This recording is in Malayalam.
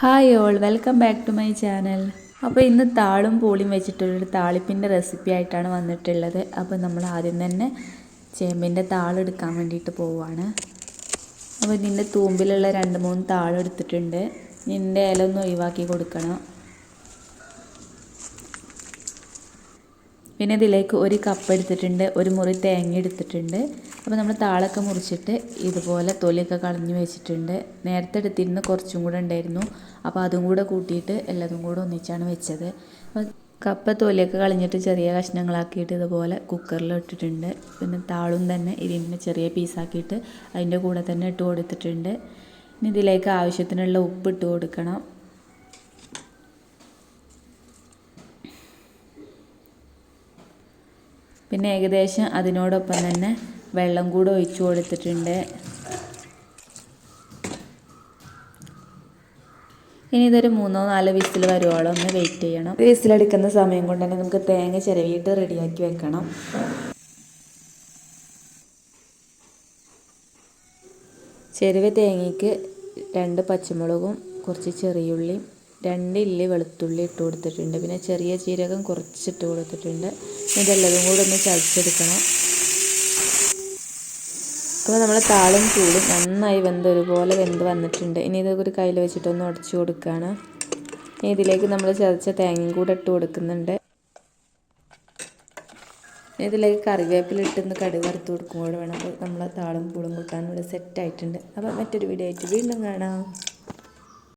Hi all, welcome back to my channel. അപ്പോൾ ഇന്ന് താളും പൂളിയും വെച്ചിട്ടുള്ളൊരു താളിപ്പിൻ്റെ റെസിപ്പി ആയിട്ടാണ് വന്നിട്ടുള്ളത്. അപ്പോൾ നമ്മൾ ആദ്യം തന്നെ ചേമ്പിൻ്റെ താളെടുക്കാൻ വേണ്ടിയിട്ട് പോവുകയാണ്. അപ്പോൾ ഇതിൻ്റെ തൂമ്പിലുള്ള 2-3 താളെടുത്തിട്ടുണ്ട്. ഇതിൻ്റെ ഇല ഒന്ന് ഒഴിവാക്കി കൊടുക്കണം. പിന്നെ ഇതിലേക്ക് 1 കപ്പ് എടുത്തിട്ടുണ്ട്, 1 മുറി തേങ്ങ എടുത്തിട്ടുണ്ട്. അപ്പോൾ നമ്മൾ താളൊക്കെ മുറിച്ചിട്ട് ഇതുപോലെ തൊലിയൊക്കെ കളഞ്ഞ് വെച്ചിട്ടുണ്ട്. നേരത്തെ എടുത്തിരുന്ന് കുറച്ചും കൂടെ ഉണ്ടായിരുന്നു, അപ്പോൾ അതും കൂടെ കൂട്ടിയിട്ട് എല്ലാതും കൂടെ ഒന്നിച്ചാണ് വെച്ചത്. അപ്പോൾ കപ്പ തൊലിയൊക്കെ കളഞ്ഞിട്ട് ചെറിയ കഷ്ണങ്ങളാക്കിയിട്ട് ഇതുപോലെ കുക്കറിൽ ഇട്ടിട്ടുണ്ട്. പിന്നെ താളും തന്നെ ഇതിൻ്റെ ചെറിയ പീസാക്കിയിട്ട് അതിൻ്റെ കൂടെ തന്നെ ഇട്ട് കൊടുത്തിട്ടുണ്ട്. ഇനി ഇതിലേക്ക് ആവശ്യത്തിനുള്ള ഉപ്പ് ഇട്ട് കൊടുക്കണം. പിന്നെ ഏകദേശം അതിനോടൊപ്പം തന്നെ വെള്ളം കൂടെ ഒഴിച്ചു കൊടുത്തിട്ടുണ്ട്. ഇനി ഇതൊരു 3-4 വിസിൽ വരുവോളം ഒന്ന് വെയിറ്റ് ചെയ്യണം. വിസിലടിക്കുന്ന സമയം കൊണ്ട് തന്നെ നമുക്ക് തേങ്ങ ചിരവിയിട്ട് റെഡിയാക്കി വെക്കണം. ചിരവിയ തേങ്ങയ്ക്ക് 2 പച്ചമുളകും കുറച്ച് ചെറിയുള്ളിയും 2 ഇല്ലി വെളുത്തുള്ളി ഇട്ട് കൊടുത്തിട്ടുണ്ട്. പിന്നെ ചെറിയ ജീരകം കുറച്ചിട്ട് കൊടുത്തിട്ടുണ്ട്. ഇതെല്ലതും കൂടെ ഒന്ന് ചതച്ചെടുക്കണം. അപ്പോൾ നമ്മൾ താളും പൂളും നന്നായി ഒരുപോലെ വെന്ത് വന്നിട്ടുണ്ട്. ഇനി ഇതൊരു കയ്യിൽ വെച്ചിട്ടൊന്ന് ഉടച്ചു കൊടുക്കുകയാണ്. ഇതിലേക്ക് നമ്മൾ ചതച്ച തേങ്ങയും കൂടെ ഇട്ട് കൊടുക്കുന്നുണ്ട്. ഇതിലേക്ക് കറിവേപ്പില ഇട്ടൊന്ന് കടുക് വറുത്ത് കൊടുക്കുമ്പോൾ വേണം. അപ്പോൾ നമ്മൾ താളും പൂളും കൂട്ടാൻ ഇവിടെ സെറ്റായിട്ടുണ്ട്. അപ്പോൾ മറ്റൊരു വീഡിയോ ആയിട്ട് വീണ്ടും കാണാം.